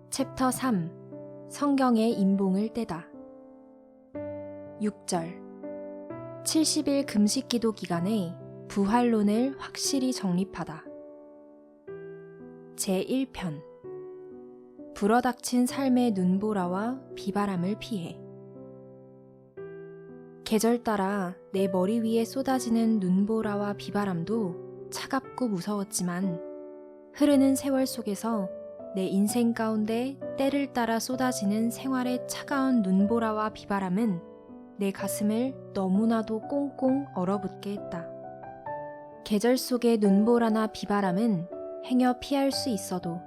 챕터 3. 성경의 인봉을 떼다. 6절. 70일 금식기도 기간에 부활론을 확실히 정립하다. 제1편. 불어닥친 삶의 눈보라와 비바람을 피해. 계절 따라 내 머리 위에 쏟아지는 눈보라와 비바람도 차갑고 무서웠지만 흐르는 세월 속에서 내 인생 가운데 때를 따라 쏟아지는 생활의 차가운 눈보라와 비바람은 내 가슴을 너무나도 꽁꽁 얼어붙게 했다. 계절 속의 눈보라나 비바람은 행여 피할 수 있어도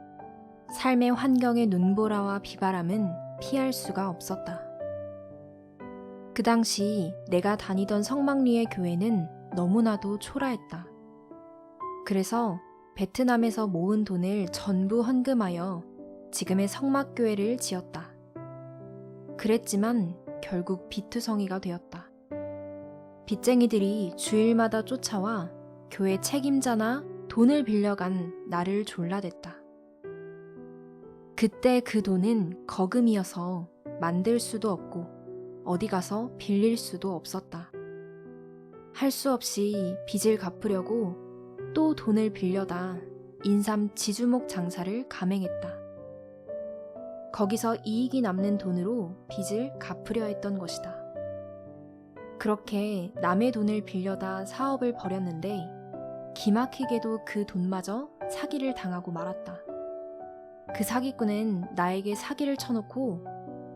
삶의 환경의 눈보라와 비바람은 피할 수가 없었다. 그 당시 내가 다니던 성막리의 교회는 너무나도 초라했다. 그래서 베트남에서 모은 돈을 전부 헌금하여 지금의 성막교회를 지었다. 그랬지만 결국 비투성이가 되었다. 빚쟁이들이 주일마다 쫓아와 교회 책임자나 돈을 빌려간 나를 졸라댔다. 그때 그 돈은 거금이어서 만들 수도 없고 어디 가서 빌릴 수도 없었다. 할 수 없이 빚을 갚으려고 또 돈을 빌려다 인삼 지주목 장사를 감행했다. 거기서 이익이 남는 돈으로 빚을 갚으려 했던 것이다. 그렇게 남의 돈을 빌려다 사업을 벌였는데 기막히게도 그 돈마저 사기를 당하고 말았다. 그 사기꾼은 나에게 사기를 쳐놓고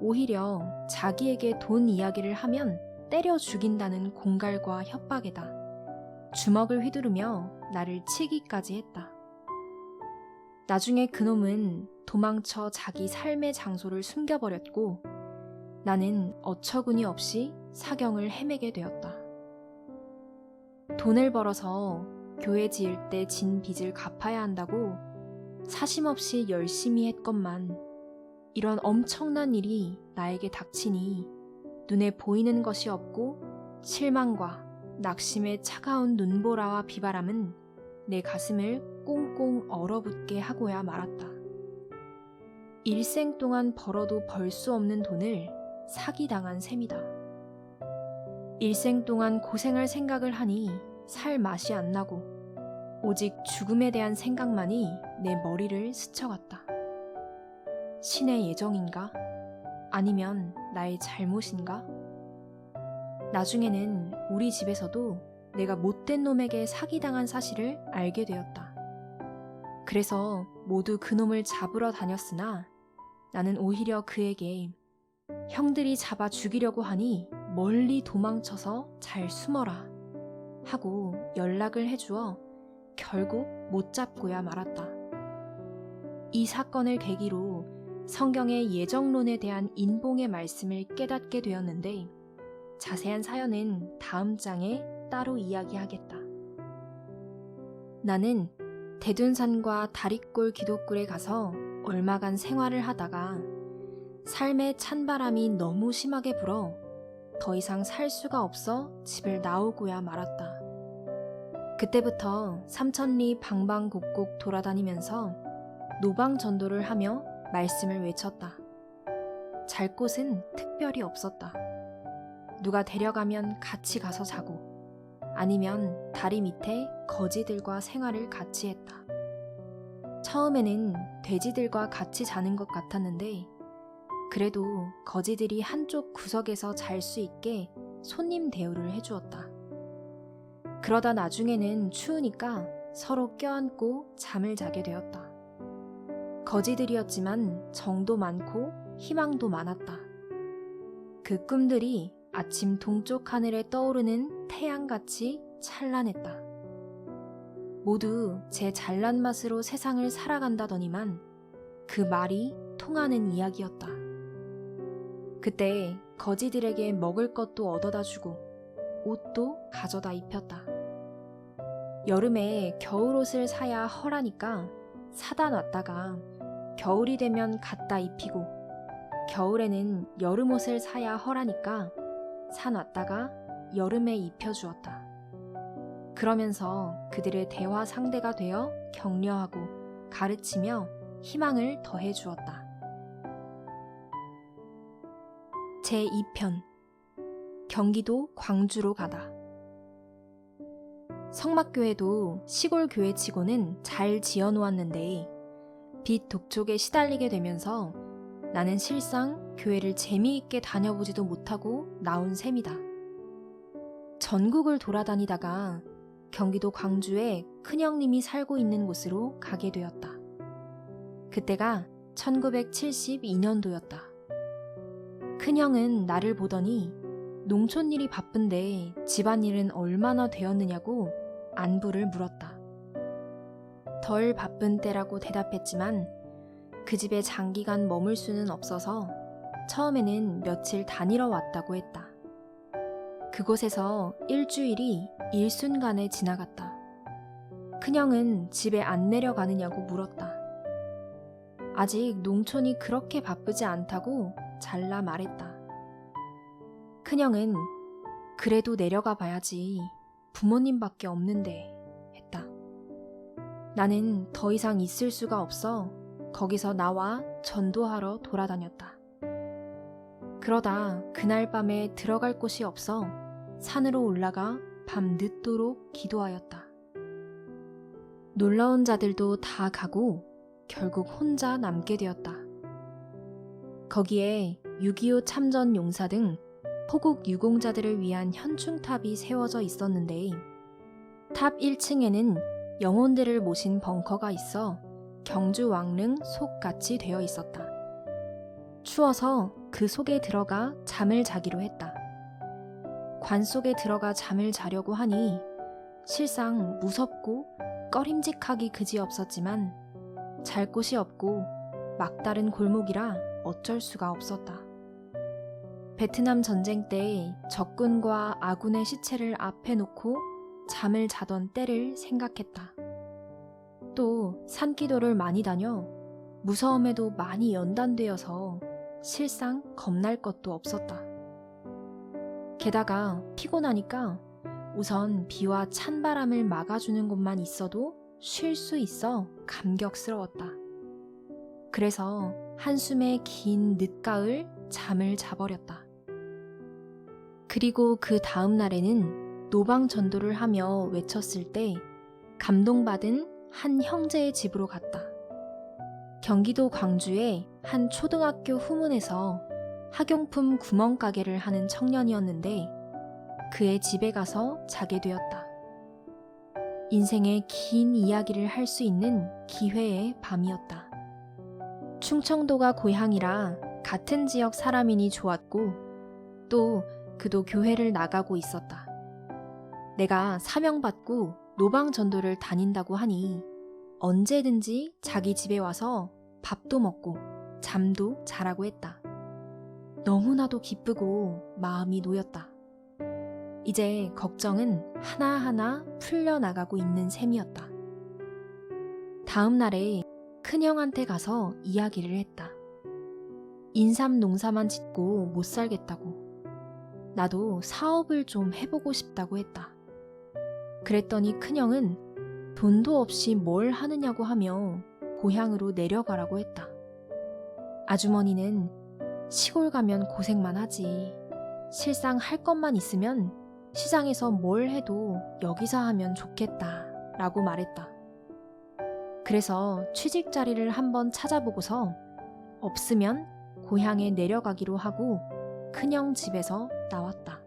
오히려 자기에게 돈 이야기를 하면 때려 죽인다는 공갈과 협박에다 주먹을 휘두르며 나를 치기까지 했다. 나중에 그놈은 도망쳐 자기 삶의 장소를 숨겨버렸고 나는 어처구니 없이 사경을 헤매게 되었다. 돈을 벌어서 교회 지을 때 진 빚을 갚아야 한다고 사심없이 열심히 했건만 이런 엄청난 일이 나에게 닥치니 눈에 보이는 것이 없고 실망과 낙심의 차가운 눈보라와 비바람은 내 가슴을 꽁꽁 얼어붙게 하고야 말았다. 일생 동안 벌어도 벌 수 없는 돈을 사기당한 셈이다. 일생 동안 고생할 생각을 하니 살 맛이 안 나고 오직 죽음에 대한 생각만이 내 머리를 스쳐갔다. 신의 예정인가? 아니면 나의 잘못인가? 나중에는 우리 집에서도 내가 못된 놈에게 사기당한 사실을 알게 되었다. 그래서 모두 그놈을 잡으러 다녔으나 나는 오히려 그에게 형들이 잡아 죽이려고 하니 멀리 도망쳐서 잘 숨어라 하고 연락을 해주어 결국 못 잡고야 말았다. 이 사건을 계기로 성경의 예정론에 대한 인봉의 말씀을 깨닫게 되었는데 자세한 사연은 다음 장에 따로 이야기하겠다. 나는 대둔산과 다리골 기독굴에 가서 얼마간 생활을 하다가 삶의 찬바람이 너무 심하게 불어 더 이상 살 수가 없어 집을 나오고야 말았다. 그때부터 삼천리 방방곡곡 돌아다니면서 노방 전도를 하며 말씀을 외쳤다. 잘 곳은 특별히 없었다. 누가 데려가면 같이 가서 자고 아니면 다리 밑에 거지들과 생활을 같이 했다. 처음에는 돼지들과 같이 자는 것 같았는데 그래도 거지들이 한쪽 구석에서 잘 수 있게 손님 대우를 해주었다. 그러다 나중에는 추우니까 서로 껴안고 잠을 자게 되었다. 거지들이었지만 정도 많고 희망도 많았다. 그 꿈들이 아침 동쪽 하늘에 떠오르는 태양같이 찬란했다. 모두 제 잘난 맛으로 세상을 살아간다더니만 그 말이 통하는 이야기였다. 그때 거지들에게 먹을 것도 얻어다 주고 옷도 가져다 입혔다. 여름에 겨울옷을 사야 허라니까 사다 놨다가 겨울이 되면 갖다 입히고 겨울에는 여름 옷을 사야 허라니까 사놨다가 여름에 입혀주었다. 그러면서 그들의 대화 상대가 되어 격려하고 가르치며 희망을 더해주었다. 제2편 경기도 광주로 가다. 성막교회도 시골 교회치고는 잘 지어놓았는데 빛 독촉에 시달리게 되면서 나는 실상 교회를 재미있게 다녀보지도 못하고 나온 셈이다. 전국을 돌아다니다가 경기도 광주에 큰형님이 살고 있는 곳으로 가게 되었다. 그때가 1972년도였다. 큰형은 나를 보더니 농촌 일이 바쁜데 집안일은 얼마나 되었느냐고 안부를 물었다. 덜 바쁜 때라고 대답했지만 그 집에 장기간 머물 수는 없어서 처음에는 며칠 다니러 왔다고 했다. 그곳에서 일주일이 일순간에 지나갔다. 큰형은 집에 안 내려가느냐고 물었다. 아직 농촌이 그렇게 바쁘지 않다고 잘라 말했다. 큰형은 그래도 내려가 봐야지 부모님밖에 없는데 했다. 나는 더 이상 있을 수가 없어 거기서 나와 전도하러 돌아다녔다. 그러다 그날 밤에 들어갈 곳이 없어 산으로 올라가 밤 늦도록 기도하였다. 놀러온 자들도 다 가고 결국 혼자 남게 되었다. 거기에 6.25 참전 용사 등 포국 유공자들을 위한 현충탑이 세워져 있었는데 탑 1층에는 영혼들을 모신 벙커가 있어 경주 왕릉 속같이 되어 있었다. 추워서 그 속에 들어가 잠을 자기로 했다. 관 속에 들어가 잠을 자려고 하니 실상 무섭고 꺼림직하기 그지없었지만 잘 곳이 없고 막다른 골목이라 어쩔 수가 없었다. 베트남 전쟁 때 적군과 아군의 시체를 앞에 놓고 잠을 자던 때를 생각했다. 또 산기도를 많이 다녀 무서움에도 많이 연단되어서 실상 겁날 것도 없었다. 게다가 피곤하니까 우선 비와 찬바람을 막아주는 곳만 있어도 쉴 수 있어 감격스러웠다. 그래서 한숨의 긴 늦가을 잠을 자버렸다. 그리고 그 다음 날에는 노방 전도를 하며 외쳤을 때 감동받은 한 형제의 집으로 갔다. 경기도 광주의 한 초등학교 후문에서 학용품 구멍가게를 하는 청년이었는데 그의 집에 가서 자게 되었다. 인생의 긴 이야기를 할 수 있는 기회의 밤이었다. 충청도가 고향이라 같은 지역 사람이니 좋았고 또 그도 교회를 나가고 있었다. 내가 사명받고 노방전도를 다닌다고 하니 언제든지 자기 집에 와서 밥도 먹고 잠도 자라고 했다. 너무나도 기쁘고 마음이 놓였다. 이제 걱정은 하나하나 풀려나가고 있는 셈이었다. 다음 날에 큰형한테 가서 이야기를 했다. 인삼 농사만 짓고 못 살겠다고. 나도 사업을 좀 해보고 싶다고 했다. 그랬더니 큰형은 돈도 없이 뭘 하느냐고 하며 고향으로 내려가라고 했다. 아주머니는 시골 가면 고생만 하지. 실상 할 것만 있으면 시장에서 뭘 해도 여기서 하면 좋겠다 라고 말했다. 그래서 취직 자리를 한번 찾아보고서 없으면 고향에 내려가기로 하고 큰형 집에서 나왔다.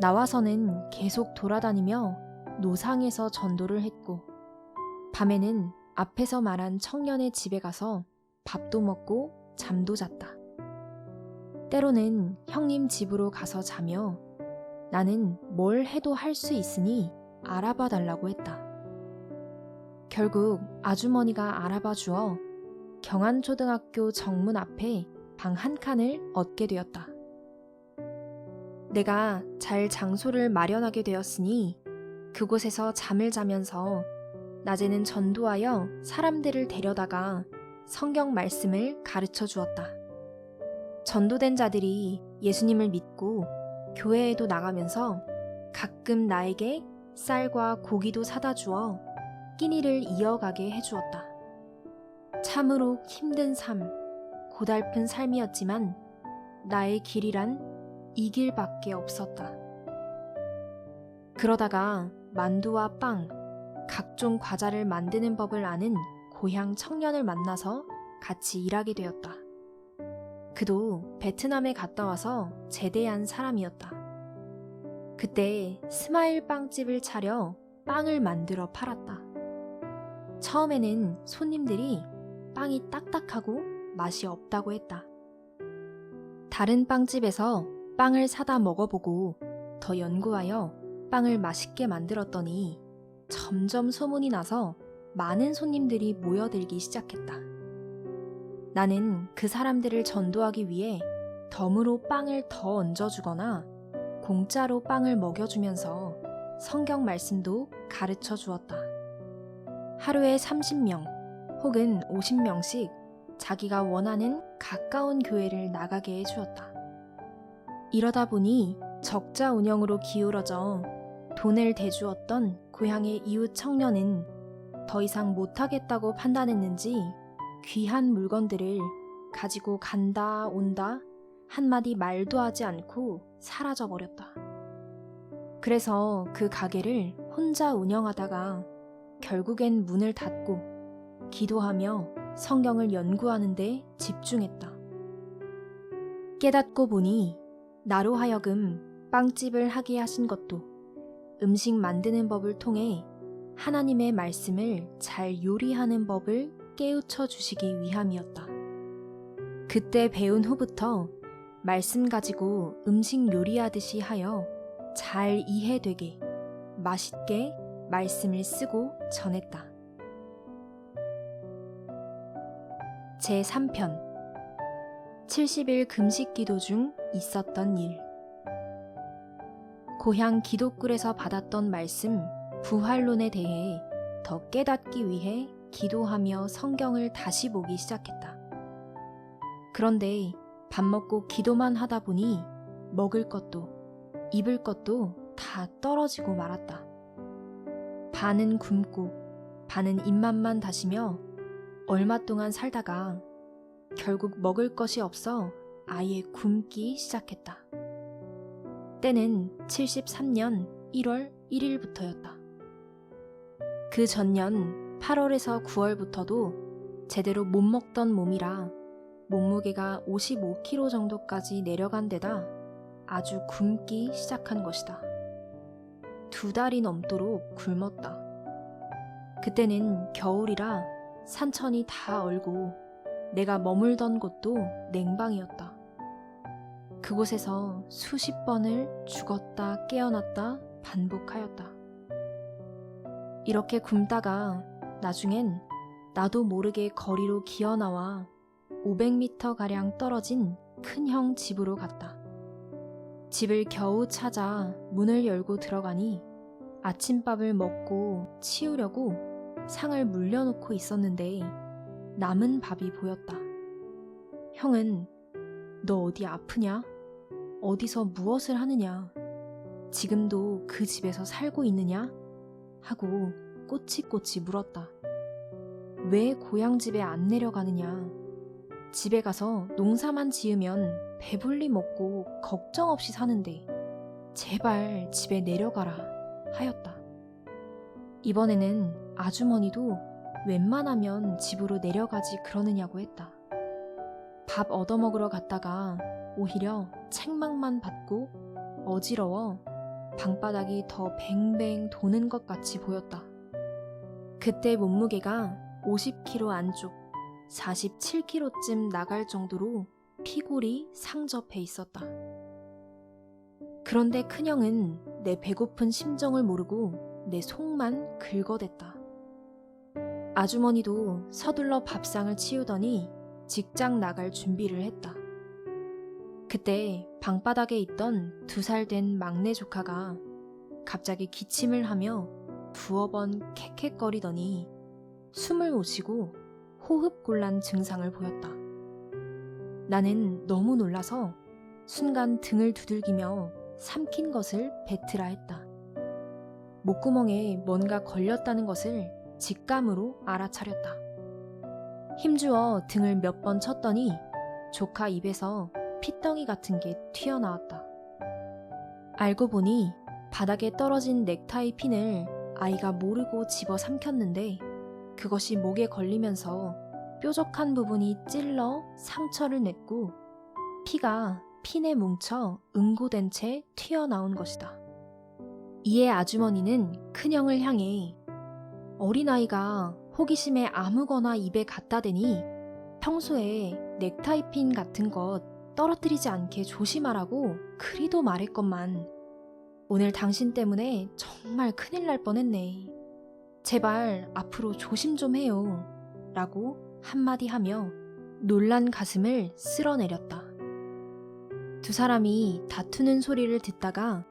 나와서는 계속 돌아다니며 노상에서 전도를 했고 밤에는 앞에서 말한 청년의 집에 가서 밥도 먹고 잠도 잤다. 때로는 형님 집으로 가서 자며 나는 뭘 해도 할 수 있으니 알아봐 달라고 했다. 결국 아주머니가 알아봐 주어 경안초등학교 정문 앞에 방 한 칸을 얻게 되었다. 내가 잘 장소를 마련하게 되었으니 그곳에서 잠을 자면서 낮에는 전도하여 사람들을 데려다가 성경 말씀을 가르쳐 주었다. 전도된 자들이 예수님을 믿고 교회에도 나가면서 가끔 나에게 쌀과 고기도 사다 주어 끼니를 이어가게 해주었다. 참으로 힘든 삶, 고달픈 삶이었지만 나의 길이란 이 길밖에 없었다. 그러다가 만두와 빵, 각종 과자를 만드는 법을 아는 고향 청년을 만나서 같이 일하게 되었다. 그도 베트남에 갔다 와서 제대한 사람이었다. 그때 스마일 빵집을 차려 빵을 만들어 팔았다. 처음에는 손님들이 빵이 딱딱하고 맛이 없다고 했다. 다른 빵집에서 빵을 사다 먹어보고 더 연구하여 빵을 맛있게 만들었더니 점점 소문이 나서 많은 손님들이 모여들기 시작했다. 나는 그 사람들을 전도하기 위해 덤으로 빵을 더 얹어주거나 공짜로 빵을 먹여주면서 성경 말씀도 가르쳐 주었다. 하루에 30명 혹은 50명씩 자기가 원하는 가까운 교회를 나가게 해주었다. 이러다 보니 적자 운영으로 기울어져 돈을 대주었던 고향의 이웃 청년은 더 이상 못하겠다고 판단했는지 귀한 물건들을 가지고 간다 온다 한마디 말도 하지 않고 사라져버렸다. 그래서 그 가게를 혼자 운영하다가 결국엔 문을 닫고 기도하며 성경을 연구하는 데 집중했다. 깨닫고 보니 나로 하여금 빵집을 하게 하신 것도 음식 만드는 법을 통해 하나님의 말씀을 잘 요리하는 법을 깨우쳐 주시기 위함이었다. 그때 배운 후부터 말씀 가지고 음식 요리하듯이 하여 잘 이해되게 맛있게 말씀을 쓰고 전했다. 제3편 70일 금식 기도 중 있었던 일. 고향 기독굴에서 받았던 말씀 부활론에 대해 더 깨닫기 위해 기도하며 성경을 다시 보기 시작했다. 그런데 밥 먹고 기도만 하다 보니 먹을 것도 입을 것도 다 떨어지고 말았다. 반은 굶고 반은 입맛만 다시며 얼마 동안 살다가 결국 먹을 것이 없어 아예 굶기 시작했다. 때는 73년 1월 1일부터였다. 그 전년 8월에서 9월부터도 제대로 못 먹던 몸이라 몸무게가 55kg 정도까지 내려간 데다 아주 굶기 시작한 것이다. 2달이 넘도록 굶었다. 그때는 겨울이라 산천이 다 얼고 내가 머물던 곳도 냉방이었다. 그곳에서 수십 번을 죽었다 깨어났다 반복하였다. 이렇게 굶다가 나중엔 나도 모르게 거리로 기어나와 500m가량 떨어진 큰형 집으로 갔다. 집을 겨우 찾아 문을 열고 들어가니 아침밥을 먹고 치우려고 상을 물려놓고 있었는데 남은 밥이 보였다. 형은 너 어디 아프냐? 어디서 무엇을 하느냐? 지금도 그 집에서 살고 있느냐? 하고 꼬치꼬치 물었다. 왜 고향 집에 안 내려가느냐? 집에 가서 농사만 지으면 배불리 먹고 걱정 없이 사는데 제발 집에 내려가라 하였다. 이번에는 아주머니도 웬만하면 집으로 내려가지 그러느냐고 했다. 밥 얻어먹으러 갔다가 오히려 책망만 받고 어지러워 방바닥이 더 뱅뱅 도는 것 같이 보였다. 그때 몸무게가 50kg 안쪽 47kg쯤 나갈 정도로 피골이 상접해 있었다. 그런데 큰형은 내 배고픈 심정을 모르고 내 속만 긁어댔다. 아주머니도 서둘러 밥상을 치우더니 직장 나갈 준비를 했다. 그때 방바닥에 있던 2살 된 막내 조카가 갑자기 기침을 하며 두어 번 캑캑거리더니 숨을 못 쉬고 호흡곤란 증상을 보였다. 나는 너무 놀라서 순간 등을 두들기며 삼킨 것을 뱉으라 했다. 목구멍에 뭔가 걸렸다는 것을 직감으로 알아차렸다. 힘주어 등을 몇 번 쳤더니 조카 입에서 핏덩이 같은 게 튀어나왔다. 알고 보니 바닥에 떨어진 넥타이 핀을 아이가 모르고 집어 삼켰는데 그것이 목에 걸리면서 뾰족한 부분이 찔러 상처를 냈고 피가 핀에 뭉쳐 응고된 채 튀어나온 것이다. 이에 아주머니는 큰형을 향해 어린아이가 호기심에 아무거나 입에 갖다 대니 평소에 넥타이 핀 같은 것 떨어뜨리지 않게 조심하라고 그리도 말했건만 오늘 당신 때문에 정말 큰일 날 뻔했네. 제발 앞으로 조심 좀 해요. 라고 한마디 하며 놀란 가슴을 쓸어내렸다. 두 사람이 다투는 소리를 듣다가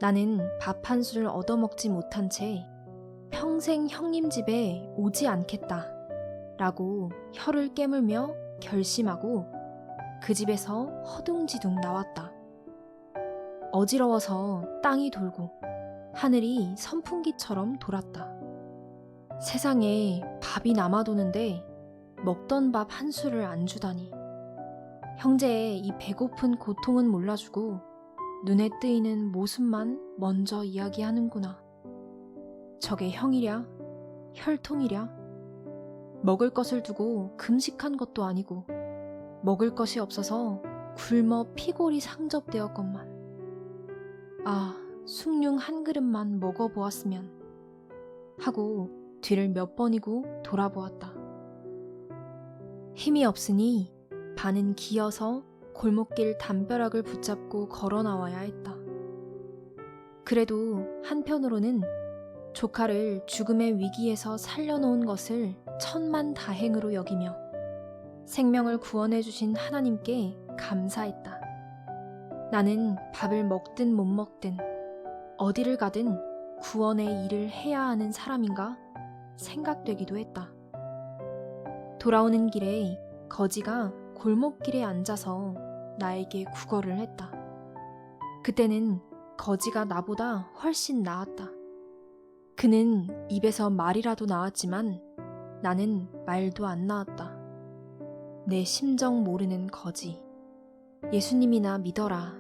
나는 밥 한 술 얻어먹지 못한 채 평생 형님 집에 오지 않겠다 라고 혀를 깨물며 결심하고 그 집에서 허둥지둥 나왔다. 어지러워서 땅이 돌고 하늘이 선풍기처럼 돌았다. 세상에 밥이 남아도는데 먹던 밥 한 술을 안 주다니. 형제의 이 배고픈 고통은 몰라주고 눈에 뜨이는 모습만 먼저 이야기하는구나. 저게 형이랴? 혈통이랴? 먹을 것을 두고 금식한 것도 아니고 먹을 것이 없어서 굶어 피골이 상접되었건만. 아, 숭늉 한 그릇만 먹어보았으면 하고 뒤를 몇 번이고 돌아보았다. 힘이 없으니 반은 기어서 골목길 담벼락을 붙잡고 걸어 나와야 했다. 그래도 한편으로는 조카를 죽음의 위기에서 살려놓은 것을 천만다행으로 여기며 생명을 구원해 주신 하나님께 감사했다. 나는 밥을 먹든 못 먹든 어디를 가든 구원의 일을 해야 하는 사람인가 생각되기도 했다. 돌아오는 길에 거지가 골목길에 앉아서 나에게 구걸을 했다. 그때는 거지가 나보다 훨씬 나았다. 그는 입에서 말이라도 나왔지만 나는 말도 안 나왔다. 내 심정 모르는 거지. 예수님이나 믿어라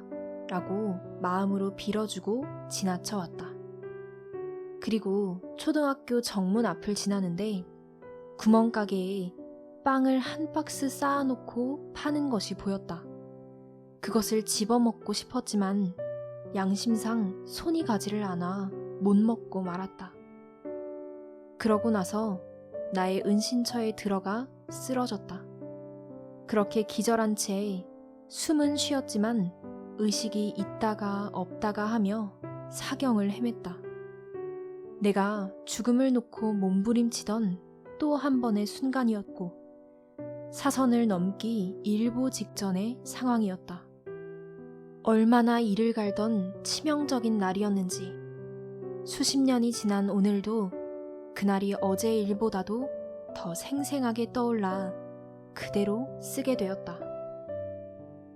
라고 마음으로 빌어주고 지나쳐왔다. 그리고 초등학교 정문 앞을 지나는데 구멍가게에 빵을 한 박스 쌓아놓고 파는 것이 보였다. 그것을 집어먹고 싶었지만 양심상 손이 가지를 않아 못 먹고 말았다. 그러고 나서 나의 은신처에 들어가 쓰러졌다. 그렇게 기절한 채 숨은 쉬었지만 의식이 있다가 없다가 하며 사경을 헤맸다. 내가 죽음을 놓고 몸부림치던 또 한 번의 순간이었고 사선을 넘기 일보 직전의 상황이었다. 얼마나 이를 갈던 치명적인 날이었는지 수십 년이 지난 오늘도 그날이 어제 일보다도 더 생생하게 떠올라 그대로 쓰게 되었다.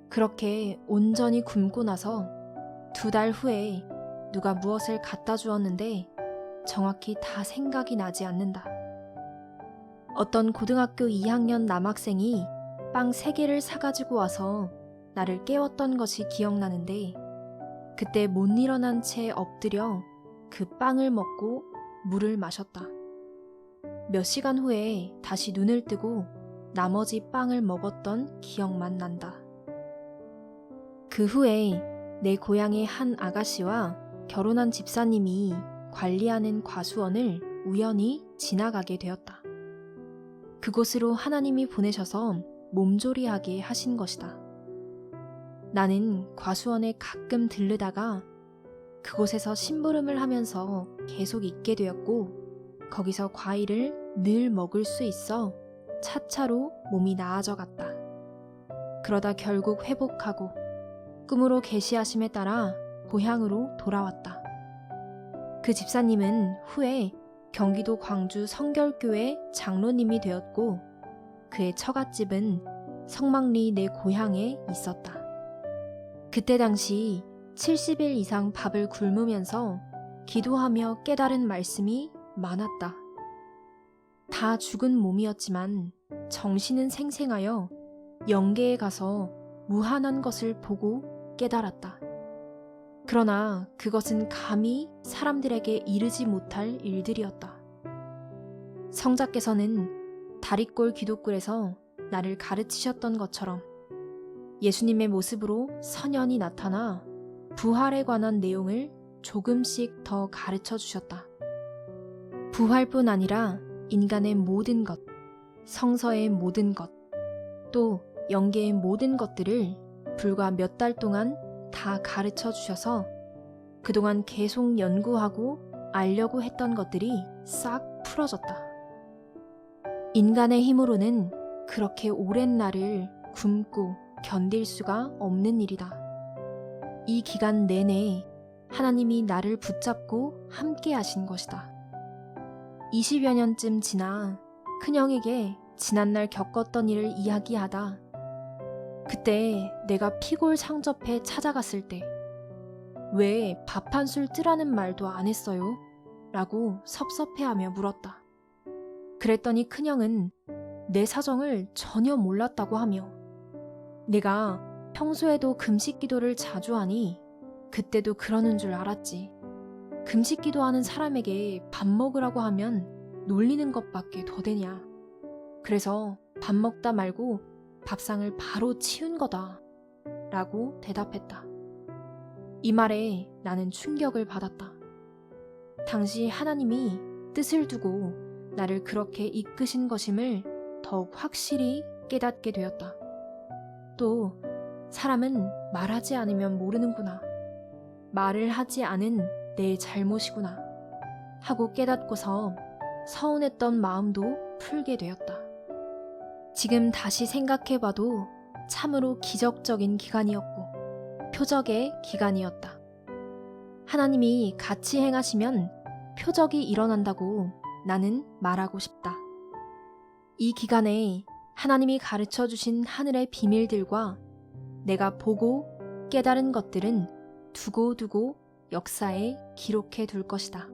그렇게 온전히 굶고 나서 2달 후에 누가 무엇을 갖다 주었는데 정확히 다 생각이 나지 않는다. 어떤 고등학교 2학년 남학생이 빵 3개를 사가지고 와서 나를 깨웠던 것이 기억나는데 그때 못 일어난 채 엎드려 그 빵을 먹고 물을 마셨다. 몇 시간 후에 다시 눈을 뜨고 나머지 빵을 먹었던 기억만 난다. 그 후에 내 고향의 한 아가씨와 결혼한 집사님이 관리하는 과수원을 우연히 지나가게 되었다. 그곳으로 하나님이 보내셔서 몸조리하게 하신 것이다. 나는 과수원에 가끔 들르다가 그곳에서 심부름을 하면서 계속 있게 되었고 거기서 과일을 늘 먹을 수 있어 차차로 몸이 나아져 갔다. 그러다 결국 회복하고 꿈으로 계시하심에 따라 고향으로 돌아왔다. 그 집사님은 후에 경기도 광주 성결교회 장로님이 되었고 그의 처갓집은 성막리 내 고향에 있었다. 그때 당시 70일 이상 밥을 굶으면서 기도하며 깨달은 말씀이 많았다. 다 죽은 몸이었지만 정신은 생생하여 영계에 가서 무한한 것을 보고 깨달았다. 그러나 그것은 감히 사람들에게 이르지 못할 일들이었다. 성자께서는 다리꼴 기독굴에서 나를 가르치셨던 것처럼 예수님의 모습으로 선연히 나타나 부활에 관한 내용을 조금씩 더 가르쳐 주셨다. 부활뿐 아니라 인간의 모든 것, 성서의 모든 것, 또 영계의 모든 것들을 불과 몇 달 동안 다 가르쳐 주셔서 그동안 계속 연구하고 알려고 했던 것들이 싹 풀어졌다. 인간의 힘으로는 그렇게 오랜 날을 굶고 견딜 수가 없는 일이다. 이 기간 내내 하나님이 나를 붙잡고 함께 하신 것이다. 20여 년쯤 지나 큰형에게 지난날 겪었던 일을 이야기하다 그때 내가 피골상접해 찾아갔을 때 왜 밥 한 술 뜨라는 말도 안 했어요? 라고 섭섭해하며 물었다. 그랬더니 큰형은 내 사정을 전혀 몰랐다고 하며 내가 평소에도 금식 기도를 자주 하니 그때도 그러는 줄 알았지. 금식 기도하는 사람에게 밥 먹으라고 하면 놀리는 것밖에 더 되냐. 그래서 밥 먹다 말고 밥상을 바로 치운 거다. 라고 대답했다. 이 말에 나는 충격을 받았다. 당시 하나님이 뜻을 두고 나를 그렇게 이끄신 것임을 더욱 확실히 깨닫게 되었다. 또 사람은 말하지 않으면 모르는구나. 말을 하지 않은 내 잘못이구나. 하고 깨닫고서 서운했던 마음도 풀게 되었다. 지금 다시 생각해봐도 참으로 기적적인 기간이었고 표적의 기간이었다. 하나님이 같이 행하시면 표적이 일어난다고 나는 말하고 싶다. 이 기간에 하나님이 가르쳐 주신 하늘의 비밀들과 내가 보고 깨달은 것들은 두고두고 역사에 기록해 둘 것이다.